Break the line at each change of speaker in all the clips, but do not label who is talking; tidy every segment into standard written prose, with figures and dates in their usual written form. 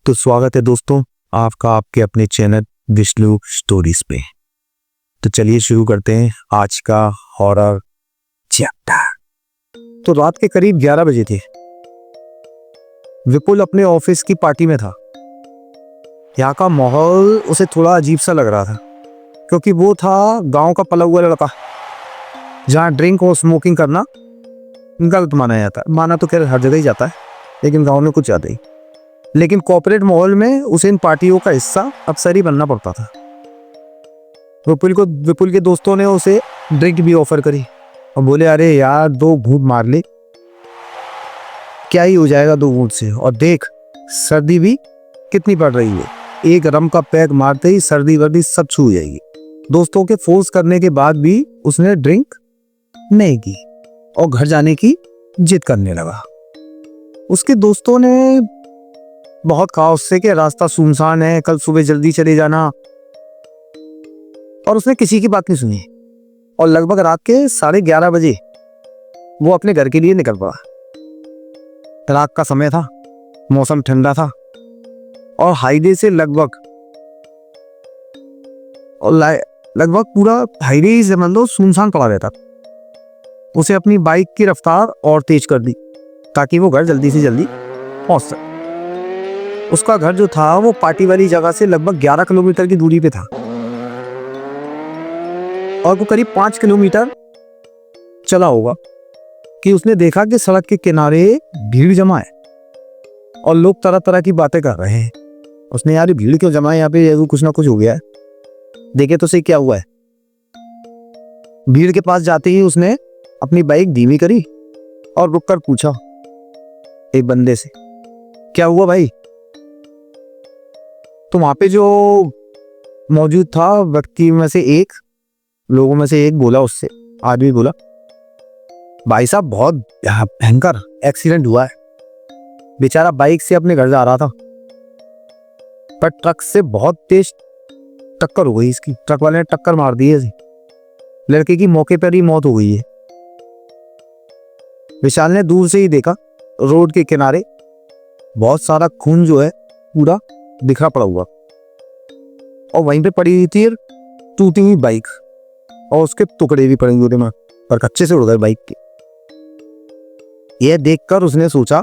तो स्वागत है दोस्तों आपका आपके अपने चैनल विष्णु स्टोरीज पे। तो चलिए शुरू करते हैं आज का हॉरर चैप्टर। तो रात के करीब 11 बजे थे। विपुल अपने ऑफिस की पार्टी में था। यहाँ का माहौल उसे थोड़ा अजीब सा लग रहा था क्योंकि वो था गांव का पला हुआ लड़का जहाँ ड्रिंक और स्मोकिंग करना गलत माना जाता है। माना तो खैर हर जगह ही जाता है लेकिन गाँव में कुछ ज़्यादा ही। लेकिन कॉर्पोरेट माहौल में उसे इन पार्टियों का हिस्सा अक्सर ही बनना पड़ता था। विपुल के दोस्तों ने उसे ड्रिंक भी ऑफर करी और बोले अरे यार 2 घूंट मार ले, क्या ही हो जाएगा 2 घूंट से, और देख सर्दी भी कितनी पड़ रही है, एक रम का पैक मारते ही सर्दी वर्दी सब छू जाएगी। दोस्तों के फोर्स करने के बाद भी उसने ड्रिंक नहीं की और घर जाने की जिद करने लगा। उसके दोस्तों ने बहुत कहा उससे कि रास्ता सुनसान है, कल सुबह जल्दी चले जाना, और उसने किसी की बात नहीं सुनी और लगभग रात के 11:30 बजे वो अपने घर के लिए निकल पड़ा। रात का समय था, मौसम ठंडा था और हाईवे से लगभग पूरा हाईवे ही समझ लो सुनसान पड़ा रहता। उसे अपनी बाइक की रफ्तार और तेज कर दी ताकि वो घर जल्दी से जल्दी पहुंच सके। उसका घर जो था वो पार्टी वाली जगह से लगभग 11 किलोमीटर की दूरी पे था और वो करीब 5 किलोमीटर चला होगा कि उसने देखा कि सड़क के किनारे भीड़ जमा है और लोग तरह तरह की बातें कर रहे हैं। उसने यार भीड़ क्यों जमा है यहाँ पे, कुछ ना कुछ हो गया है, देखे तो सही क्या हुआ है। भीड़ के पास जाते ही उसने अपनी बाइक धीमी करी और रुककर पूछा एक बंदे से, क्या हुआ भाई? तो वहां पे जो मौजूद था व्यक्ति में से एक, लोगों में से एक बोला, उससे आदमी बोला, भाई साहब बहुत भयंकर एक्सीडेंट हुआ है, बेचारा बाइक से अपने घर जा रहा था पर ट्रक से बहुत तेज टक्कर हो गई इसकी, ट्रक वाले ने टक्कर मार दी है, लड़के की मौके पर ही मौत हो गई है। विशाल ने दूर से ही देखा रोड के किनारे बहुत सारा खून जो है पूरा बिखरा पड़ा हुआ और वहीं पे पड़ी हुई थी टूटी हुई बाइक और उसके टुकड़े भी पड़े हुए थे पर कच्चे से उड़ गए बाइक के। यह देखकर उसने सोचा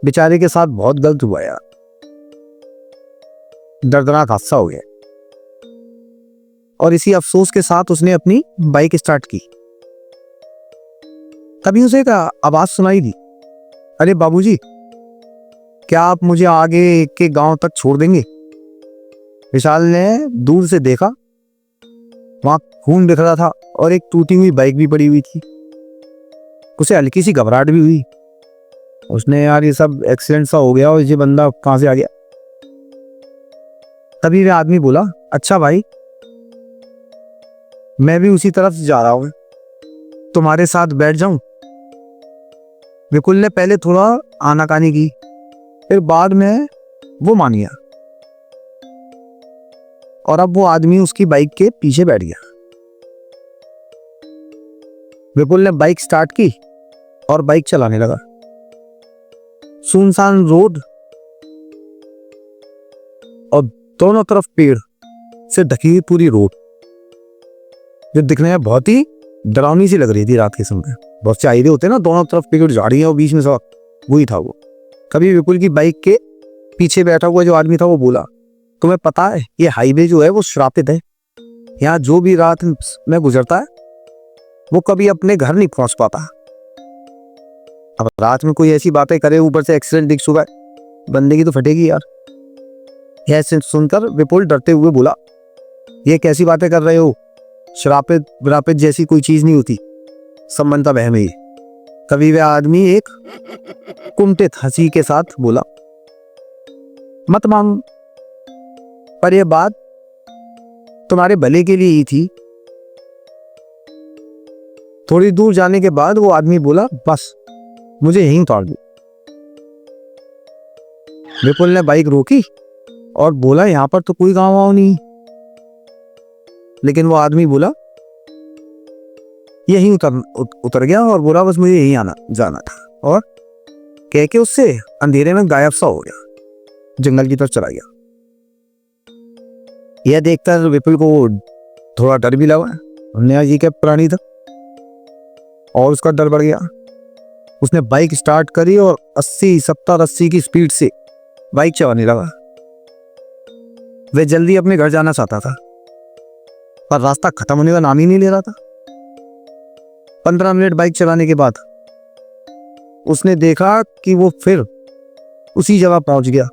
बेचारे के साथ बहुत गलत हुआ यार, दर्दनाक हादसा हो गया। और इसी अफसोस के साथ उसने अपनी बाइक स्टार्ट की। तभी उसे एक आवाज सुनाई दी, अरे बाबूजी क्या आप मुझे आगे के गांव तक छोड़ देंगे? विशाल ने दूर से देखा, वहां खून बिखरा था और एक टूटी हुई बाइक भी पड़ी हुई थी। उसे हल्की सी घबराहट भी हुई। उसने यार ये सब एक्सीडेंट सा हो गया और ये बंदा कहां से आ गया। तभी वह आदमी बोला, अच्छा भाई मैं भी उसी तरफ जा रहा हूं, तुम्हारे साथ बैठ जाऊं? विपुल ने पहले थोड़ा आनाकानी की, फिर बाद में वो मान गया और अब वो आदमी उसकी बाइक के पीछे बैठ गया। विपुल ने बाइक स्टार्ट की और बाइक चलाने लगा। सुनसान रोड और दोनों तरफ पेड़ से ढकी हुई पूरी रोड जो दिखने में बहुत ही डरावनी सी लग रही थी रात के समय। बहुत से हाईवे होते हैं ना, दोनों तरफ पेड़ झाड़ियां और बीच में सड़क, वही था वो। कभी विपुल की बाइक के पीछे बैठा हुआ जो आदमी था वो बोला, तुम्हें पता है ये हाईवे जो है वो श्रापित है, यहाँ जो भी रात में गुजरता है वो कभी अपने घर नहीं पहुंच पाता। अब रात में कोई ऐसी बातें करे, ऊपर से एक्सीडेंट दिख चुका है, बंदे की तो फटेगी यार। यह सुनकर विपुल डरते हुए बोला, ये कैसी बातें कर रहे हो, श्रापित व्रापित जैसी कोई चीज नहीं होती, सब मनता बहम है। तभी वह आदमी एक कुंठित हंसी के साथ बोला, मत मांग, पर यह बात तुम्हारे भले के लिए ही थी। थोड़ी दूर जाने के बाद वो आदमी बोला, बस मुझे यहीं उतार दो। विपुल ने बाइक रोकी और बोला, यहां पर तो कोई गांव वाव नहीं। लेकिन वो आदमी बोला, यहीं उतर गया और बोला, बस मुझे यहीं आना जाना था, और कह के उससे अंधेरे में गायब सा हो गया। जंगल की तरफ चला गया। यह देखकर विपुल को थोड़ा डर भी लगा, नया ये क्या प्राणी था, और उसका डर बढ़ गया। उसने बाइक स्टार्ट करी और 80-70-80 की स्पीड से बाइक चलाने लगा। वह जल्दी अपने घर जाना चाहता था, पर रास्ता खत्म होने का नाम ही नहीं ले रहा था। 15 मिनट बाइक चलाने के बाद उसने देखा कि वो फिर उसी जगह पहुंच गया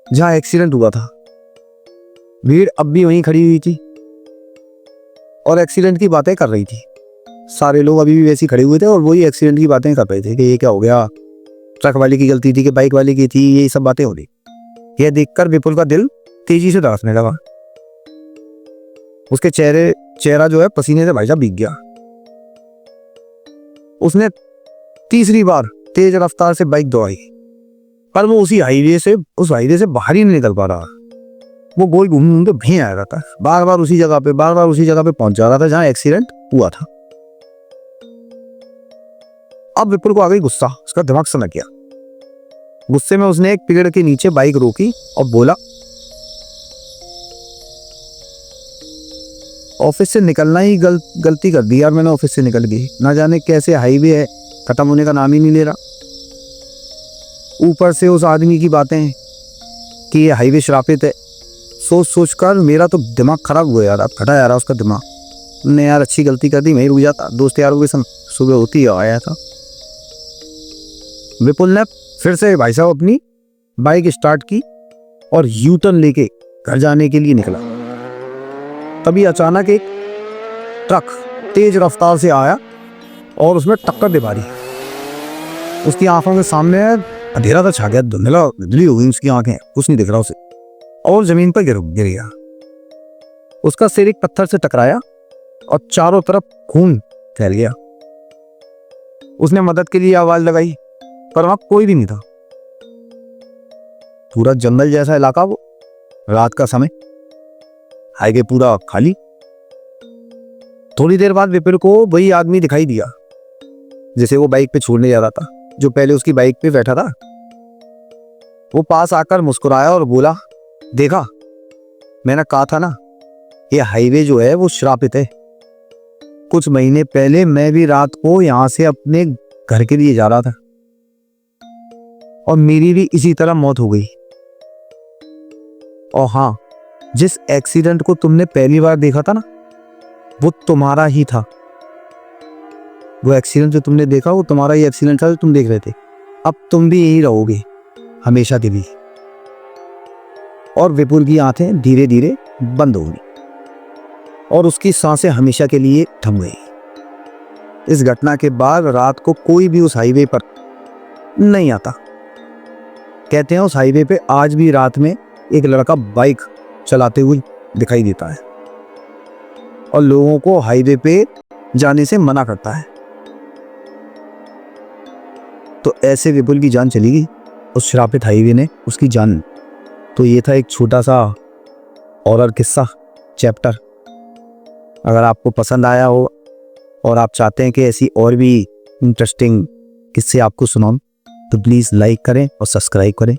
जहां एक्सीडेंट हुआ था। भीड़ अब भी वहीं खड़ी हुई थी और एक्सीडेंट की बातें कर रही थी। सारे लोग अभी भी वैसे ही खड़े हुए थे और वही एक्सीडेंट की बातें कर रहे थे कि ये क्या हो गया, ट्रक वाले की गलती थी कि बाइक वाले की थी, ये सब बातें हो रही। यह देखकर विपुल का दिल तेजी से धड़कने लगा। उसके चेहरा जो है पसीने से भाई साहब भीग गया। उसने तीसरी बार तेज रफ्तार से बाइक दौड़ाई, पर वो उस हाईवे से बाहर ही नहीं निकल पा रहा। वो गोल घूम के भीं आ रहा था, बार बार उसी जगह पे पहुंच जा रहा था जहां एक्सीडेंट हुआ था। अब विपुल को आ गई गुस्सा, उसका दिमाग सनक गया। गुस्से में उसने एक पेड़ के नीचे बाइक रोकी और बोला, ऑफिस से निकलना ही गलती कर दी यार मैंने। ऑफिस से निकल गई, ना जाने कैसे हाईवे है, खत्म होने का नाम ही नहीं ले रहा। ऊपर से उस आदमी की बातें कि ये हाईवे श्रापित है, सोच कर मेरा तो दिमाग खराब हुआ यार। अब खटा जा रहा उसका दिमाग। ने यार अच्छी गलती कर दी, मैं ही रुक जाता, दोस्त यारों के संग सुबह होती ही आया था। विपुल ने फिर से भाई साहब अपनी बाइक स्टार्ट की और यू टर्न लेके घर जाने के लिए निकला। तभी अचानक एक ट्रक तेज रफ्तार से आया और उसमें टक्कर दे मारी। उसकी आंखों के सामने अंधेरा था छा गया, धुंधली हो गई उसकी आंखें, कुछ नहीं दिख रहा उसे, और जमीन पर गिर गया। उसका सिर एक पत्थर से टकराया और चारों तरफ खून फैल गया। उसने मदद के लिए आवाज लगाई, पर वहां कोई भी नहीं था। पूरा जंगल जैसा इलाका, वो रात का समय, हाईवे पूरा खाली। थोड़ी देर बाद विपुल को वही आदमी दिखाई दिया जिसे वो बाइक पे छोड़ने जा रहा था, जो पहले उसकी बाइक पे बैठा था। वो पास आकर मुस्कुराया और बोला, देखा मैंने कहा था ना, ये हाईवे जो है वो श्रापित है। कुछ महीने पहले मैं भी रात को यहां से अपने घर के लिए जा रहा था और मेरी भी इसी तरह मौत हो गई। और हाँ, जिस एक्सीडेंट को तुमने पहली बार देखा था ना, वो तुम्हारा ही था। वो एक्सीडेंट जो तुमने देखा वो तुम्हारा ही एक्सीडेंट था जो तुम देख रहे थे। अब तुम भी यही रहोगे हमेशा के लिए। और विपुल की आंखें धीरे धीरे बंद हो गई और उसकी सांसें हमेशा के लिए थम गई। इस घटना के बाद रात को कोई भी उस हाईवे पर नहीं आता। कहते हैं उस हाईवे पे आज भी रात में एक लड़का बाइक चलाते हुए दिखाई देता है और लोगों को हाईवे पे जाने से मना करता है। तो ऐसे विपुल की जान चली गई, उस श्रापित हाईवे ने उसकी जान। तो ये था एक छोटा सा हॉरर किस्सा चैप्टर। अगर आपको पसंद आया हो और आप चाहते हैं कि ऐसी और भी इंटरेस्टिंग किस्से आपको सुनाऊं, तो प्लीज़ लाइक करें और सब्सक्राइब करें।